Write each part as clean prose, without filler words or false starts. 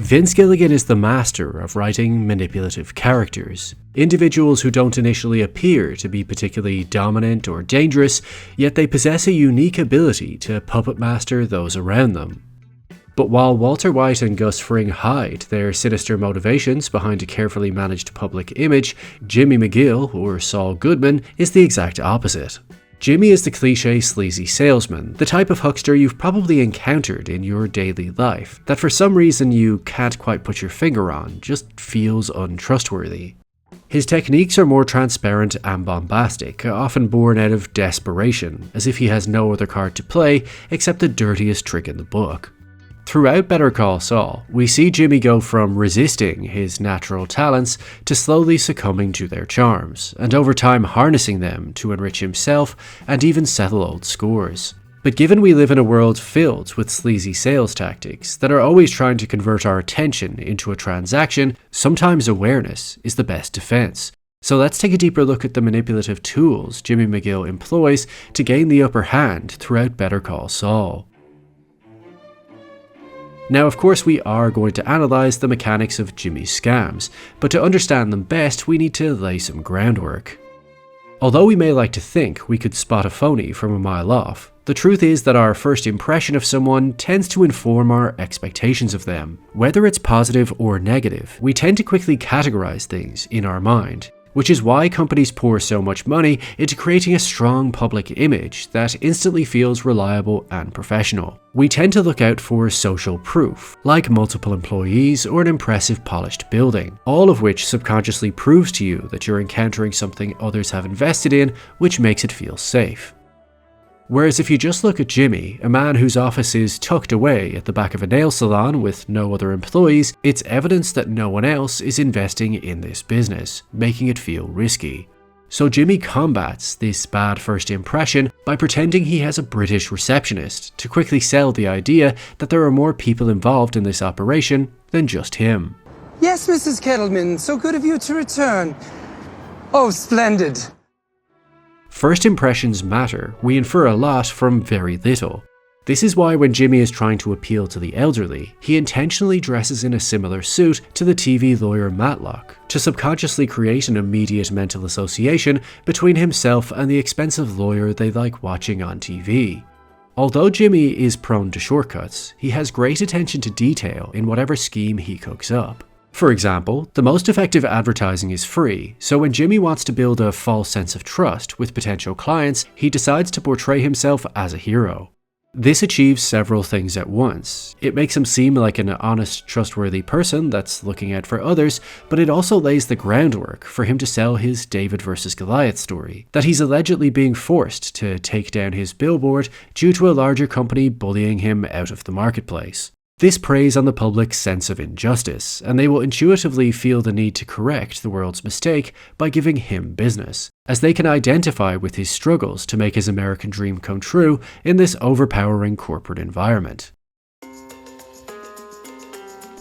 Vince Gilligan is the master of writing manipulative characters. Individuals who don't initially appear to be particularly dominant or dangerous, yet they possess a unique ability to puppet master those around them. But while Walter White and Gus Fring hide their sinister motivations behind a carefully managed public image, Jimmy McGill, or Saul Goodman, is the exact opposite. Jimmy is the cliché sleazy salesman, the type of huckster you've probably encountered in your daily life, that for some reason you can't quite put your finger on, just feels untrustworthy. His techniques are more transparent and bombastic, often born out of desperation, as if he has no other card to play except the dirtiest trick in the book. Throughout Better Call Saul, we see Jimmy go from resisting his natural talents to slowly succumbing to their charms, and over time harnessing them to enrich himself and even settle old scores. But given we live in a world filled with sleazy sales tactics that are always trying to convert our attention into a transaction, sometimes awareness is the best defense. So let's take a deeper look at the manipulative tools Jimmy McGill employs to gain the upper hand throughout Better Call Saul. Now, of course, we are going to analyse the mechanics of Jimmy's scams, but to understand them best, we need to lay some groundwork. Although we may like to think we could spot a phony from a mile off, the truth is that our first impression of someone tends to inform our expectations of them. Whether it's positive or negative, we tend to quickly categorise things in our mind, which is why companies pour so much money into creating a strong public image that instantly feels reliable and professional. We tend to look out for social proof, like multiple employees or an impressive polished building, all of which subconsciously proves to you that you're encountering something others have invested in, which makes it feel safe. Whereas if you just look at Jimmy, a man whose office is tucked away at the back of a nail salon with no other employees, it's evidence that no one else is investing in this business, making it feel risky. So Jimmy combats this bad first impression by pretending he has a British receptionist to quickly sell the idea that there are more people involved in this operation than just him. Yes, Mrs. Kettleman, so good of you to return. Oh, splendid. First impressions matter. We infer a lot from very little. This is why when Jimmy is trying to appeal to the elderly, he intentionally dresses in a similar suit to the TV lawyer Matlock, to subconsciously create an immediate mental association between himself and the expensive lawyer they like watching on TV. Although Jimmy is prone to shortcuts, he has great attention to detail in whatever scheme he cooks up. For example, the most effective advertising is free, so when Jimmy wants to build a false sense of trust with potential clients, he decides to portray himself as a hero. This achieves several things at once. It makes him seem like an honest, trustworthy person that's looking out for others, but it also lays the groundwork for him to sell his David versus Goliath story, that he's allegedly being forced to take down his billboard due to a larger company bullying him out of the marketplace. This preys on the public's sense of injustice, and they will intuitively feel the need to correct the world's mistake by giving him business, as they can identify with his struggles to make his American dream come true in this overpowering corporate environment.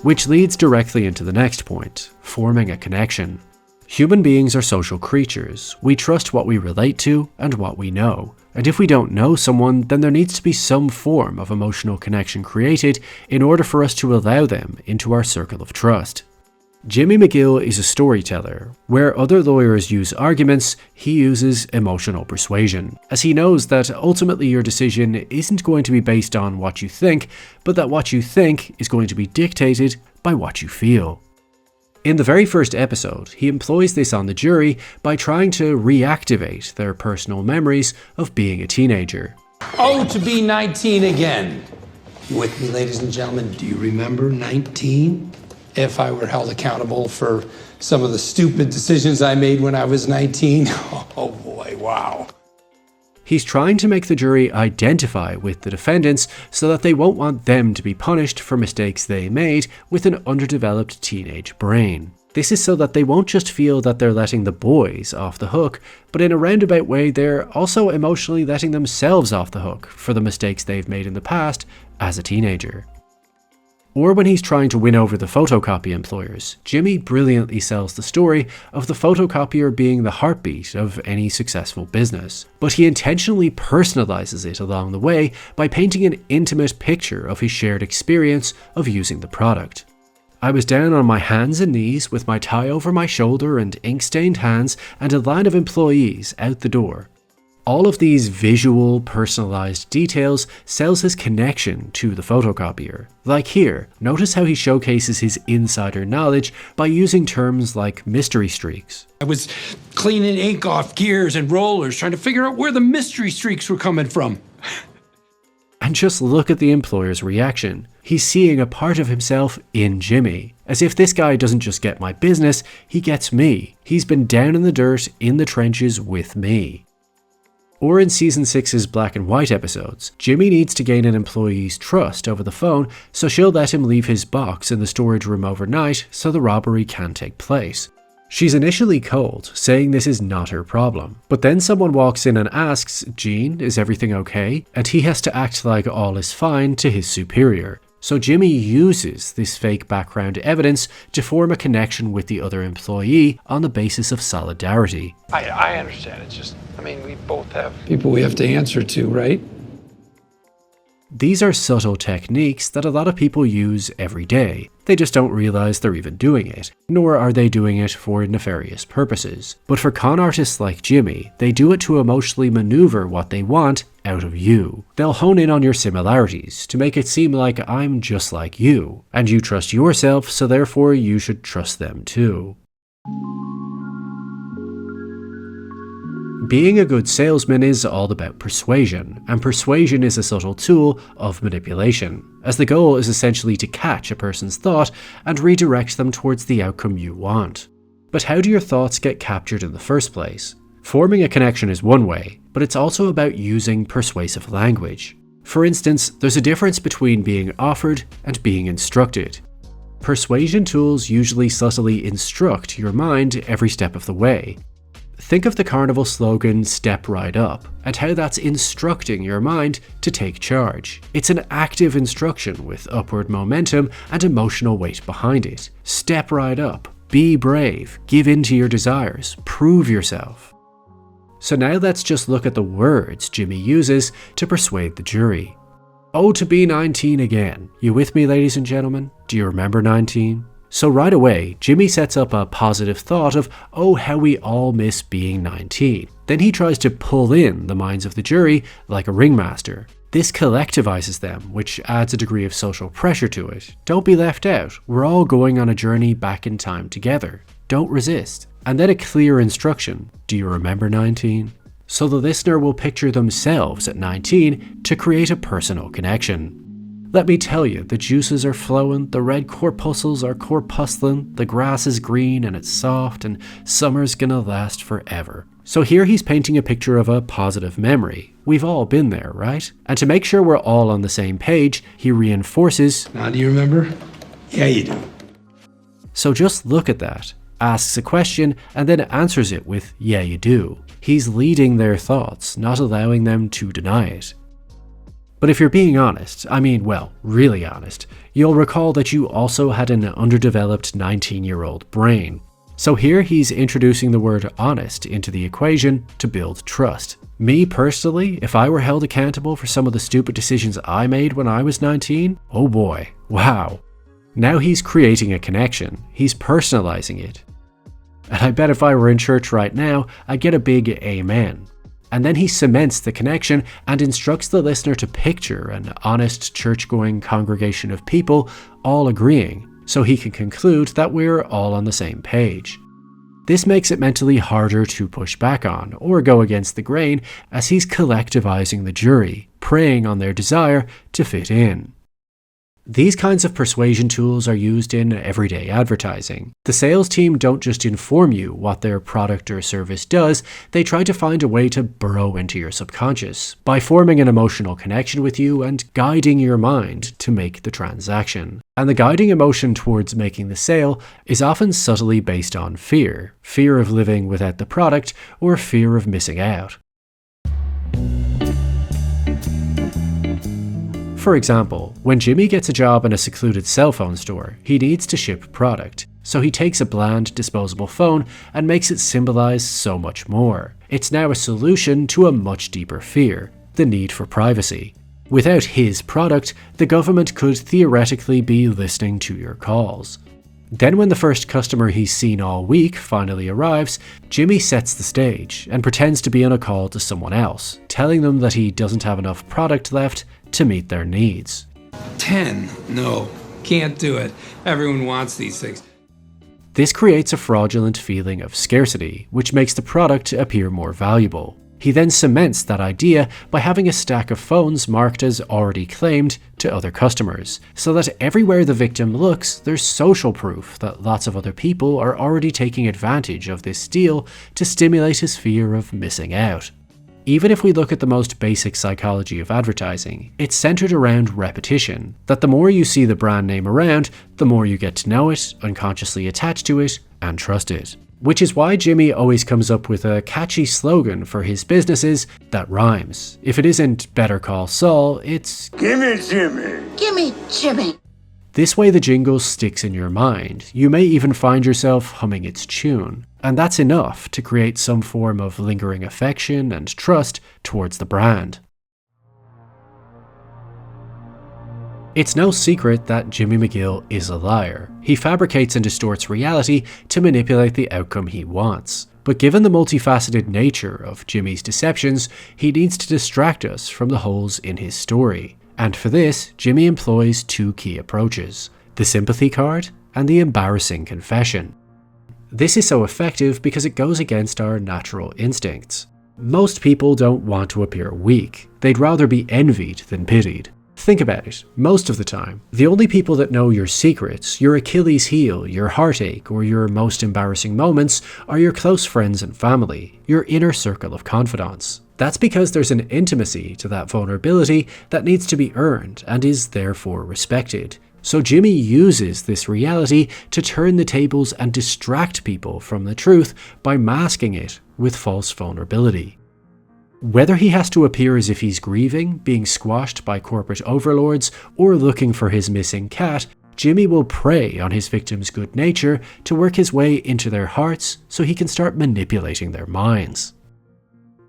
Which leads directly into the next point, forming a connection. Human beings are social creatures. We trust what we relate to and what we know. And if we don't know someone, then there needs to be some form of emotional connection created in order for us to allow them into our circle of trust. Jimmy McGill is a storyteller. Where other lawyers use arguments, he uses emotional persuasion, as he knows that ultimately your decision isn't going to be based on what you think, but that what you think is going to be dictated by what you feel. In the very first episode, he employs this on the jury by trying to reactivate their personal memories of being a teenager. Oh, to be 19 again. You with me, ladies and gentlemen? Do you remember 19? If I were held accountable for some of the stupid decisions I made when I was 19, oh boy, wow. He's trying to make the jury identify with the defendants so that they won't want them to be punished for mistakes they made with an underdeveloped teenage brain. This is so that they won't just feel that they're letting the boys off the hook, but in a roundabout way they're also emotionally letting themselves off the hook for the mistakes they've made in the past as a teenager. Or when he's trying to win over the photocopy employers, Jimmy brilliantly sells the story of the photocopier being the heartbeat of any successful business, but he intentionally personalizes it along the way by painting an intimate picture of his shared experience of using the product. I was down on my hands and knees with my tie over my shoulder and ink-stained hands and a line of employees out the door. All of these visual, personalized details sells his connection to the photocopier. Like here, notice how he showcases his insider knowledge by using terms like mystery streaks. I was cleaning ink off gears and rollers, trying to figure out where the mystery streaks were coming from. And just look at the employer's reaction. He's seeing a part of himself in Jimmy. As if this guy doesn't just get my business, he gets me. He's been down in the dirt, in the trenches with me. Or in Season 6's Black and White episodes, Jimmy needs to gain an employee's trust over the phone, so she'll let him leave his box in the storage room overnight so the robbery can take place. She's initially cold, saying this is not her problem. But then someone walks in and asks, "Gene, is everything okay?" And he has to act like all is fine to his superior. So Jimmy uses this fake background evidence to form a connection with the other employee on the basis of solidarity. I understand. It's just, we both have People we have to answer to, right? These are subtle techniques that a lot of people use every day. They just don't realize they're even doing it, nor are they doing it for nefarious purposes. But for con artists like Jimmy, they do it to emotionally maneuver what they want out of you. They'll hone in on your similarities to make it seem like I'm just like you, and you trust yourself, so therefore you should trust them too. Being a good salesman is all about persuasion, and persuasion is a subtle tool of manipulation, as the goal is essentially to catch a person's thought and redirect them towards the outcome you want. But how do your thoughts get captured in the first place? Forming a connection is one way, but it's also about using persuasive language. For instance, there's a difference between being offered and being instructed. Persuasion tools usually subtly instruct your mind every step of the way. Think of the carnival slogan, "Step Right Up," and how that's instructing your mind to take charge. It's an active instruction with upward momentum and emotional weight behind it. Step right up, be brave, give in to your desires, prove yourself. So now let's just look at the words Jimmy uses to persuade the jury. "Oh, to be 19 again." You with me, ladies and gentlemen? Do you remember 19? So right away, Jimmy sets up a positive thought of, oh, how we all miss being 19. Then he tries to pull in the minds of the jury like a ringmaster. This collectivizes them, which adds a degree of social pressure to it. Don't be left out. We're all going on a journey back in time together. Don't resist. And then a clear instruction. Do you remember 19? So the listener will picture themselves at 19 to create a personal connection. Let me tell you, the juices are flowing, the red corpuscles are corpuscling, the grass is green and it's soft, and summer's gonna last forever. So here he's painting a picture of a positive memory. We've all been there, right? And to make sure we're all on the same page, he reinforces, "Now do you remember?" "Yeah, you do." So just look at that. Asks a question and then answers it with, "Yeah, you do." He's leading their thoughts, not allowing them to deny it. But if you're being honest, really honest, you'll recall that you also had an underdeveloped 19-year-old brain. So here he's introducing the word honest into the equation to build trust. Me personally, if I were held accountable for some of the stupid decisions I made when I was 19, oh boy, wow. Now he's creating a connection, he's personalizing it. And I bet if I were in church right now, I'd get a big amen. And then he cements the connection and instructs the listener to picture an honest church-going congregation of people all agreeing, so he can conclude that we're all on the same page. This makes it mentally harder to push back on or go against the grain as he's collectivizing the jury, preying on their desire to fit in. These kinds of persuasion tools are used in everyday advertising. The sales team don't just inform you what their product or service does, they try to find a way to burrow into your subconscious by forming an emotional connection with you and guiding your mind to make the transaction. And the guiding emotion towards making the sale is often subtly based on fear. Fear of living without the product or fear of missing out. For example, when Jimmy gets a job in a secluded cell phone store, he needs to ship product. So he takes a bland, disposable phone and makes it symbolize so much more. It's now a solution to a much deeper fear, the need for privacy. Without his product, the government could theoretically be listening to your calls. Then when the first customer he's seen all week finally arrives, Jimmy sets the stage and pretends to be on a call to someone else, telling them that he doesn't have enough product left to meet their needs. 10. No, can't do it. Everyone wants these things. This creates a fraudulent feeling of scarcity, which makes the product appear more valuable. He then cements that idea by having a stack of phones marked as already claimed to other customers, so that everywhere the victim looks, there's social proof that lots of other people are already taking advantage of this deal to stimulate his fear of missing out. Even if we look at the most basic psychology of advertising, it's centered around repetition, that the more you see the brand name around, the more you get to know it, unconsciously attach to it, and trust it. Which is why Jimmy always comes up with a catchy slogan for his businesses that rhymes. If it isn't Better Call Saul, it's Gimme Jimmy! Gimme Jimmy! This way the jingle sticks in your mind. You may even find yourself humming its tune. And that's enough to create some form of lingering affection and trust towards the brand. It's no secret that Jimmy McGill is a liar. He fabricates and distorts reality to manipulate the outcome he wants. But given the multifaceted nature of Jimmy's deceptions, he needs to distract us from the holes in his story. And for this, Jimmy employs two key approaches: the sympathy card and the embarrassing confession. This is so effective because it goes against our natural instincts. Most people don't want to appear weak. They'd rather be envied than pitied. Think about it. Most of the time, the only people that know your secrets, your Achilles heel, your heartache, or your most embarrassing moments are your close friends and family, your inner circle of confidants. That's because there's an intimacy to that vulnerability that needs to be earned and is therefore respected. So Jimmy uses this reality to turn the tables and distract people from the truth by masking it with false vulnerability. Whether he has to appear as if he's grieving, being squashed by corporate overlords, or looking for his missing cat, Jimmy will prey on his victims' good nature to work his way into their hearts so he can start manipulating their minds.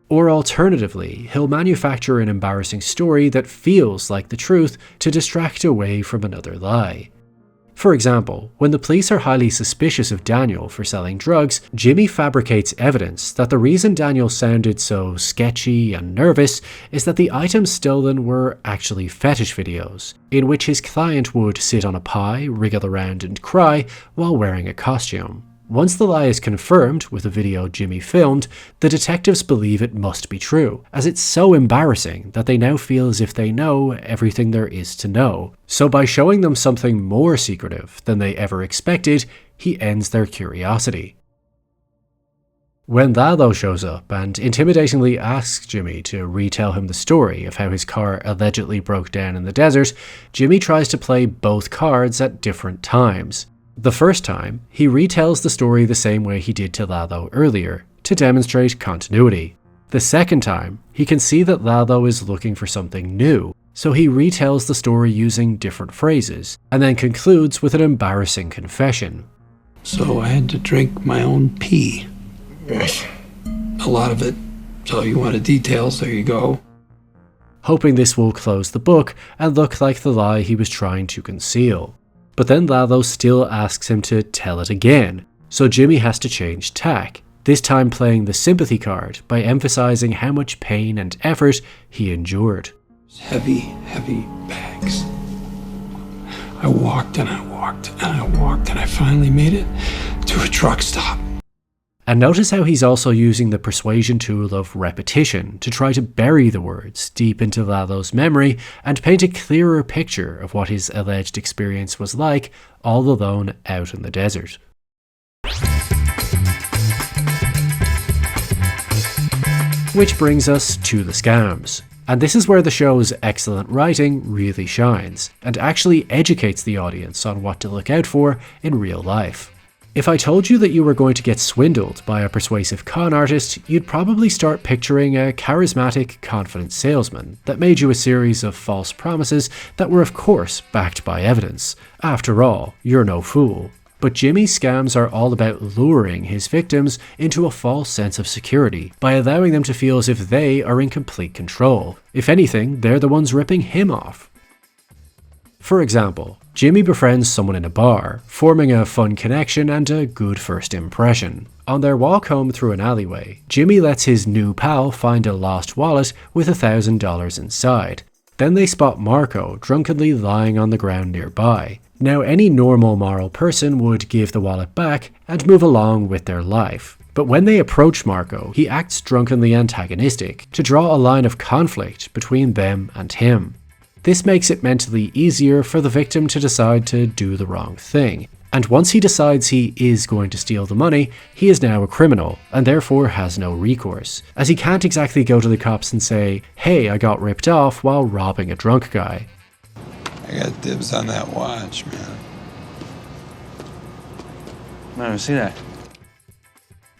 Or alternatively, he'll manufacture an embarrassing story that feels like the truth to distract away from another lie. For example, when the police are highly suspicious of Daniel for selling drugs, Jimmy fabricates evidence that the reason Daniel sounded so sketchy and nervous is that the items stolen were actually fetish videos, in which his client would sit on a pie, wriggle around and cry while wearing a costume. Once the lie is confirmed with a video Jimmy filmed, the detectives believe it must be true, as it's so embarrassing that they now feel as if they know everything there is to know. So by showing them something more secretive than they ever expected, he ends their curiosity. When Lalo shows up and intimidatingly asks Jimmy to retell him the story of how his car allegedly broke down in the desert, Jimmy tries to play both cards at different times. The first time, he retells the story the same way he did to Lalo earlier, to demonstrate continuity. The second time, he can see that Lalo is looking for something new, so he retells the story using different phrases, and then concludes with an embarrassing confession. So I had to drink my own pee. A lot of it. So you wanted details, there you go. Hoping this will close the book and look like the lie he was trying to conceal. But then Lalo still asks him to tell it again, so Jimmy has to change tack, this time playing the sympathy card by emphasizing how much pain and effort he endured. Heavy, heavy bags. I walked and I walked and I walked and I finally made it to a truck stop. And notice how he's also using the persuasion tool of repetition to try to bury the words deep into Lalo's memory and paint a clearer picture of what his alleged experience was like all alone out in the desert. Which brings us to the scams. And this is where the show's excellent writing really shines, and actually educates the audience on what to look out for in real life. If I told you that you were going to get swindled by a persuasive con artist, you'd probably start picturing a charismatic, confident salesman that made you a series of false promises that were of course backed by evidence. After all, you're no fool. But Jimmy's scams are all about luring his victims into a false sense of security by allowing them to feel as if they are in complete control. If anything, they're the ones ripping him off. For example, Jimmy befriends someone in a bar, forming a fun connection and a good first impression. On their walk home through an alleyway, Jimmy lets his new pal find a lost wallet with $1,000 inside. Then they spot Marco drunkenly lying on the ground nearby. Now, any normal moral person would give the wallet back and move along with their life. But when they approach Marco, he acts drunkenly antagonistic to draw a line of conflict between them and him. This makes it mentally easier for the victim to decide to do the wrong thing. And once he decides he is going to steal the money, he is now a criminal and therefore has no recourse, as he can't exactly go to the cops and say, "Hey, I got ripped off while robbing a drunk guy." I got dibs on that watch, man. I don't see that.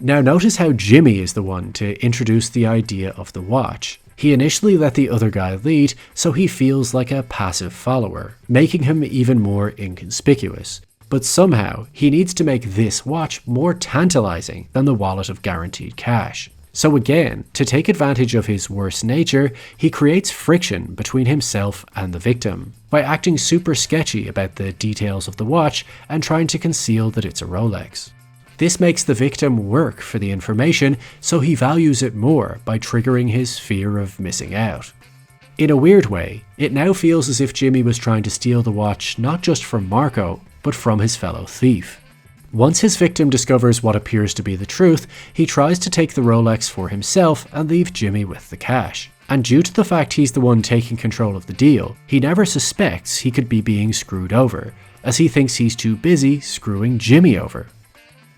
Now notice how Jimmy is the one to introduce the idea of the watch. He initially let the other guy lead, so he feels like a passive follower, making him even more inconspicuous. But somehow, he needs to make this watch more tantalizing than the wallet of guaranteed cash. So again, to take advantage of his worse nature, he creates friction between himself and the victim, by acting super sketchy about the details of the watch and trying to conceal that it's a Rolex. This makes the victim work for the information, so he values it more by triggering his fear of missing out. In a weird way, it now feels as if Jimmy was trying to steal the watch not just from Marco, but from his fellow thief. Once his victim discovers what appears to be the truth, he tries to take the Rolex for himself and leave Jimmy with the cash. And due to the fact he's the one taking control of the deal, he never suspects he could be being screwed over, as he thinks he's too busy screwing Jimmy over.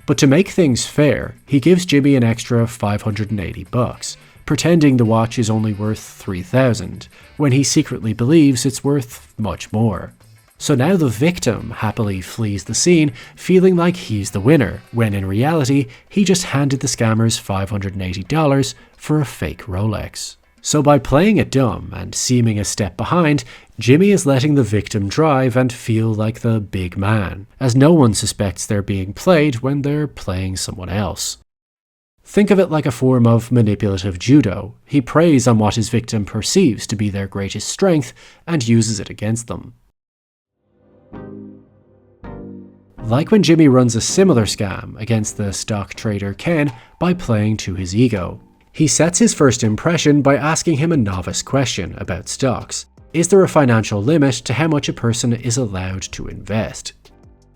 But to make things fair, he gives Jimmy an extra $580, pretending the watch is only worth $3,000, when he secretly believes it's worth much more. So now the victim happily flees the scene, feeling like he's the winner, when in reality, he just handed the scammers $580 for a fake Rolex. So by playing it dumb and seeming a step behind, Jimmy is letting the victim drive and feel like the big man, as no one suspects they're being played when they're playing someone else. Think of it like a form of manipulative judo. He preys on what his victim perceives to be their greatest strength and uses it against them. Like when Jimmy runs a similar scam against the stock trader Ken by playing to his ego. He sets his first impression by asking him a novice question about stocks. Is there a financial limit to how much a person is allowed to invest?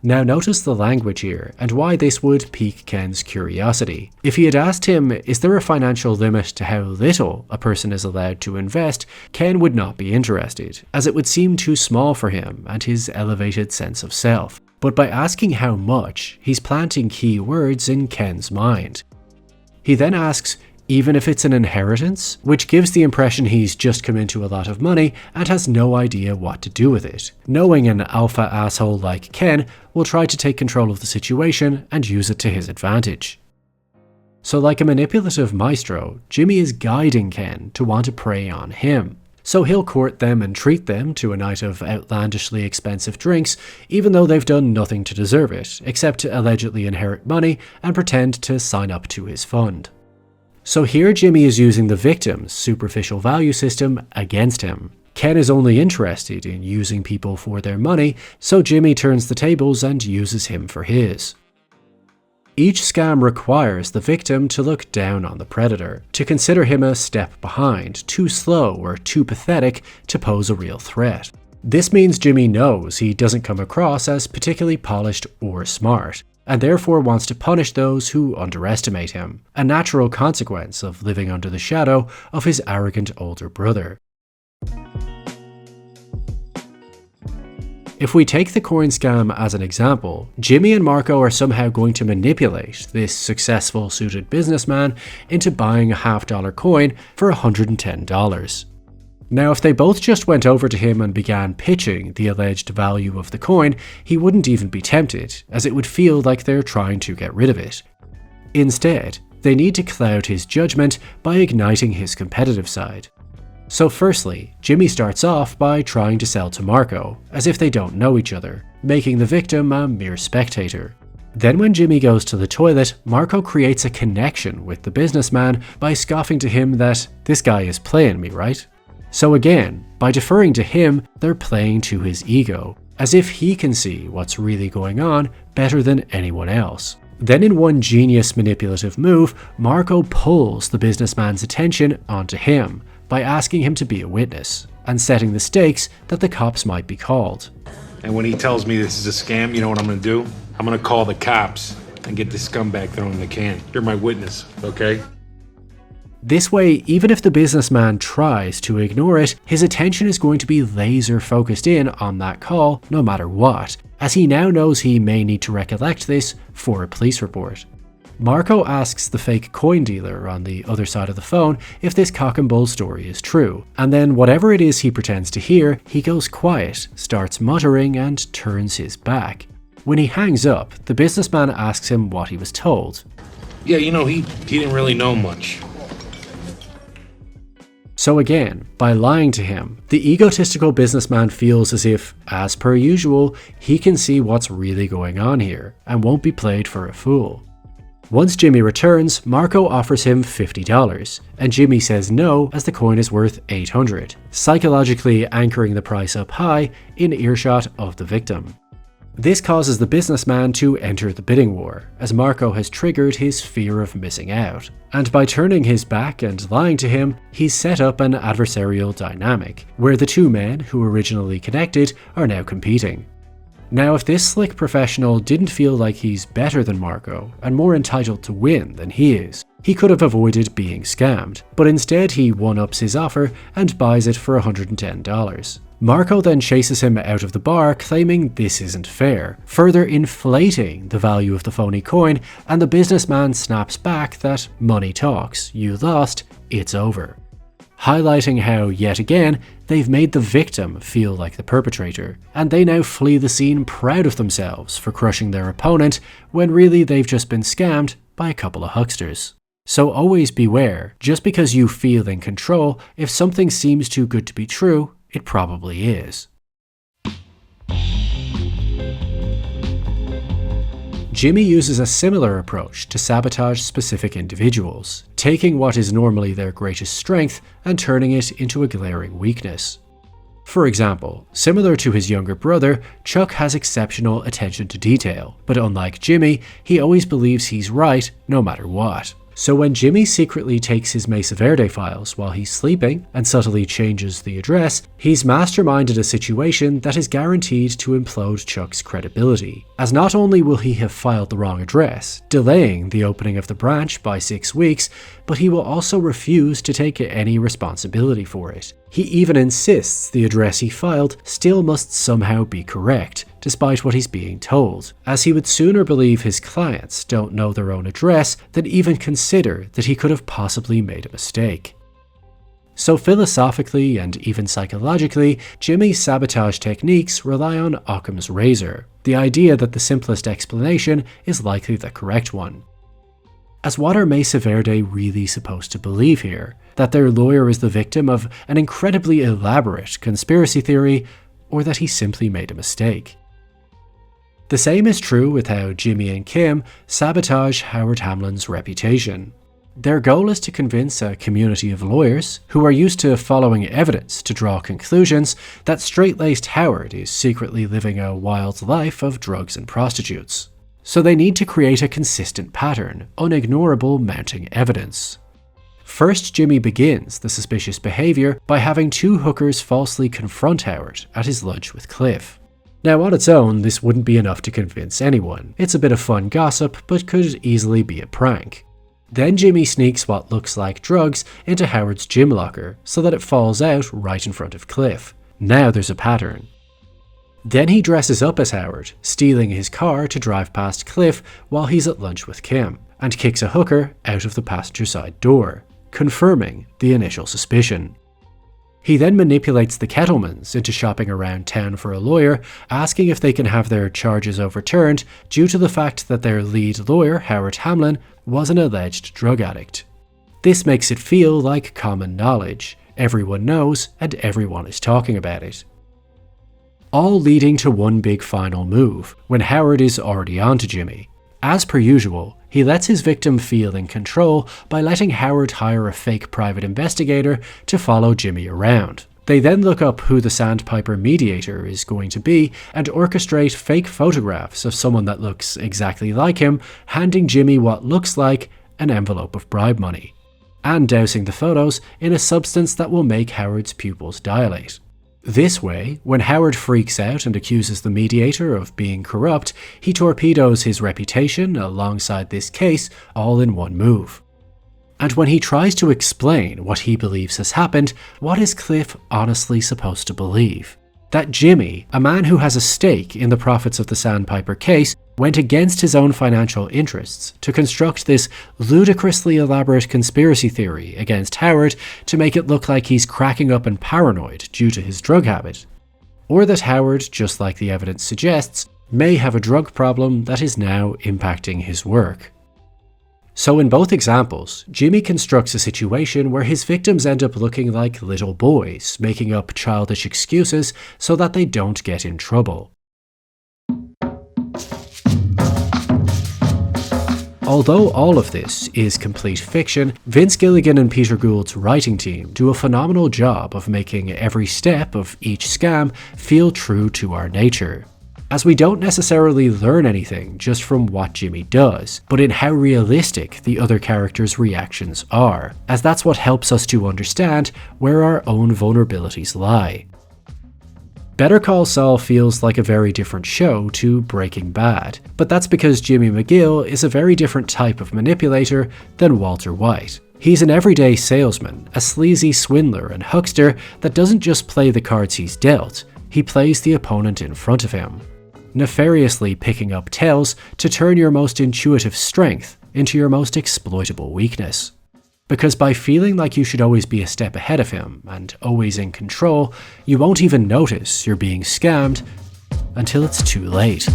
Now notice the language here and why this would pique Ken's curiosity. If he had asked him, is there a financial limit to how little a person is allowed to invest, Ken would not be interested, as it would seem too small for him and his elevated sense of self. But by asking how much, he's planting key words in Ken's mind. He then asks, even if it's an inheritance, which gives the impression he's just come into a lot of money and has no idea what to do with it, knowing an alpha asshole like Ken will try to take control of the situation and use it to his advantage. So like a manipulative maestro, Jimmy is guiding Ken to want to prey on him. So he'll court them and treat them to a night of outlandishly expensive drinks, even though they've done nothing to deserve it, except to allegedly inherit money and pretend to sign up to his fund. So here Jimmy is using the victim's superficial value system against him. Ken is only interested in using people for their money, so Jimmy turns the tables and uses him for his. Each scam requires the victim to look down on the predator, to consider him a step behind, too slow or too pathetic to pose a real threat. This means Jimmy knows he doesn't come across as particularly polished or smart, and therefore wants to punish those who underestimate him, a natural consequence of living under the shadow of his arrogant older brother. If we take the coin scam as an example, Jimmy and Marco are somehow going to manipulate this successful suited businessman into buying a $50 coin for $110. Now, if they both just went over to him and began pitching the alleged value of the coin, he wouldn't even be tempted, as it would feel like they're trying to get rid of it. Instead, they need to cloud his judgment by igniting his competitive side. So firstly, Jimmy starts off by trying to sell to Marco, as if they don't know each other, making the victim a mere spectator. Then when Jimmy goes to the toilet, Marco creates a connection with the businessman by scoffing to him that, "This guy is playing me, right?" So again, By deferring to him, they're playing to his ego, as if he can see what's really going on better than anyone else. Then in one genius manipulative move, Marco pulls the businessman's attention onto him by asking him to be a witness, and setting the stakes that the cops might be called. And when he tells me this is a scam, you know what I'm gonna do? I'm gonna call the cops and get this scumbag thrown in the can. You're my witness, okay? This way, even if the businessman tries to ignore it, his attention is going to be laser focused in on that call no matter what, as he now knows he may need to recollect this for a police report. Marco asks the fake coin dealer on the other side of the phone if this cock and bull story is true, and then whatever it is he pretends to hear, he goes quiet, starts muttering, and turns his back. When he hangs up, the businessman asks him what he was told. Yeah, you know, he didn't really know much. So again, by lying to him, the egotistical businessman feels as if, as per usual, he can see what's really going on here, and won't be played for a fool. Once Jimmy returns, Marco offers him $50, and Jimmy says no as the coin is worth $800, psychologically anchoring the price up high in earshot of the victim. This causes the businessman to enter the bidding war, as Marco has triggered his fear of missing out, and by turning his back and lying to him, he's set up an adversarial dynamic, where the two men who originally connected are now competing. Now, if this slick professional didn't feel like he's better than Marco and more entitled to win than he is, he could have avoided being scammed, but instead he one-ups his offer and buys it for $110. Marco then chases him out of the bar, claiming this isn't fair, further inflating the value of the phony coin, and the businessman snaps back that money talks, you lost, it's over. Highlighting how, yet again, they've made the victim feel like the perpetrator, and they now flee the scene proud of themselves for crushing their opponent, when really they've just been scammed by a couple of hucksters. So always beware, just because you feel in control, if something seems too good to be true, it probably is. Jimmy uses a similar approach to sabotage specific individuals, taking what is normally their greatest strength and turning it into a glaring weakness. For example, similar to his younger brother, Chuck has exceptional attention to detail, but unlike Jimmy, he always believes he's right no matter what. So when Jimmy secretly takes his Mesa Verde files while he's sleeping and subtly changes the address, he's masterminded a situation that is guaranteed to implode Chuck's credibility, as not only will he have filed the wrong address, delaying the opening of the branch by 6 weeks, but he will also refuse to take any responsibility for it. He even insists the address he filed still must somehow be correct, despite what he's being told, as he would sooner believe his clients don't know their own address than even consider that he could have possibly made a mistake. So philosophically and even psychologically, Jimmy's sabotage techniques rely on Occam's razor, the idea that the simplest explanation is likely the correct one. As what are Mesa Verde really supposed to believe here? That their lawyer is the victim of an incredibly elaborate conspiracy theory, or that he simply made a mistake? The same is true with how Jimmy and Kim sabotage Howard Hamlin's reputation. Their goal is to convince a community of lawyers, who are used to following evidence to draw conclusions, that straight-laced Howard is secretly living a wild life of drugs and prostitutes. So they need to create a consistent pattern, unignorable mounting evidence. First, Jimmy begins the suspicious behaviour by having two hookers falsely confront Howard at his lunch with Cliff. Now, on its own, this wouldn't be enough to convince anyone. It's a bit of fun gossip, but could easily be a prank. Then Jimmy sneaks what looks like drugs into Howard's gym locker so that it falls out right in front of Cliff. Now there's a pattern. Then he dresses up as Howard, stealing his car to drive past Cliff while he's at lunch with Kim, and kicks a hooker out of the passenger side door, confirming the initial suspicion. He then manipulates the Kettlemans into shopping around town for a lawyer, asking if they can have their charges overturned due to the fact that their lead lawyer, Howard Hamlin, was an alleged drug addict. This makes it feel like common knowledge. Everyone knows and everyone is talking about it. All leading to one big final move, when Howard is already onto Jimmy. As per usual, he lets his victim feel in control by letting Howard hire a fake private investigator to follow Jimmy around. They then look up who the Sandpiper mediator is going to be and orchestrate fake photographs of someone that looks exactly like him, handing Jimmy what looks like an envelope of bribe money, and dousing the photos in a substance that will make Howard's pupils dilate. This way, when Howard freaks out and accuses the mediator of being corrupt, he torpedoes his reputation alongside this case all in one move. And when he tries to explain what he believes has happened, what is Cliff honestly supposed to believe? That Jimmy, a man who has a stake in the profits of the Sandpiper case, went against his own financial interests to construct this ludicrously elaborate conspiracy theory against Howard to make it look like he's cracking up and paranoid due to his drug habit. Or that Howard, just like the evidence suggests, may have a drug problem that is now impacting his work. So in both examples, Jimmy constructs a situation where his victims end up looking like little boys, making up childish excuses so that they don't get in trouble. Although all of this is complete fiction, Vince Gilligan and Peter Gould's writing team do a phenomenal job of making every step of each scam feel true to our nature. As we don't necessarily learn anything just from what Jimmy does, but in how realistic the other characters' reactions are, as that's what helps us to understand where our own vulnerabilities lie. Better Call Saul feels like a very different show to Breaking Bad, but that's because Jimmy McGill is a very different type of manipulator than Walter White. He's an everyday salesman, a sleazy swindler and huckster that doesn't just play the cards he's dealt, he plays the opponent in front of him, nefariously picking up tells to turn your most intuitive strength into your most exploitable weakness. Because by feeling like you should always be a step ahead of him and always in control, you won't even notice you're being scammed until it's too late.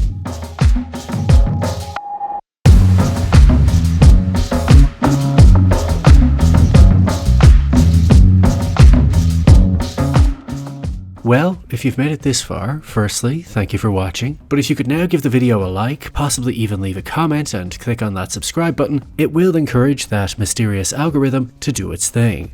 Well, if you've made it this far, firstly, thank you for watching, but if you could now give the video a like, possibly even leave a comment and click on that subscribe button, it will encourage that mysterious algorithm to do its thing.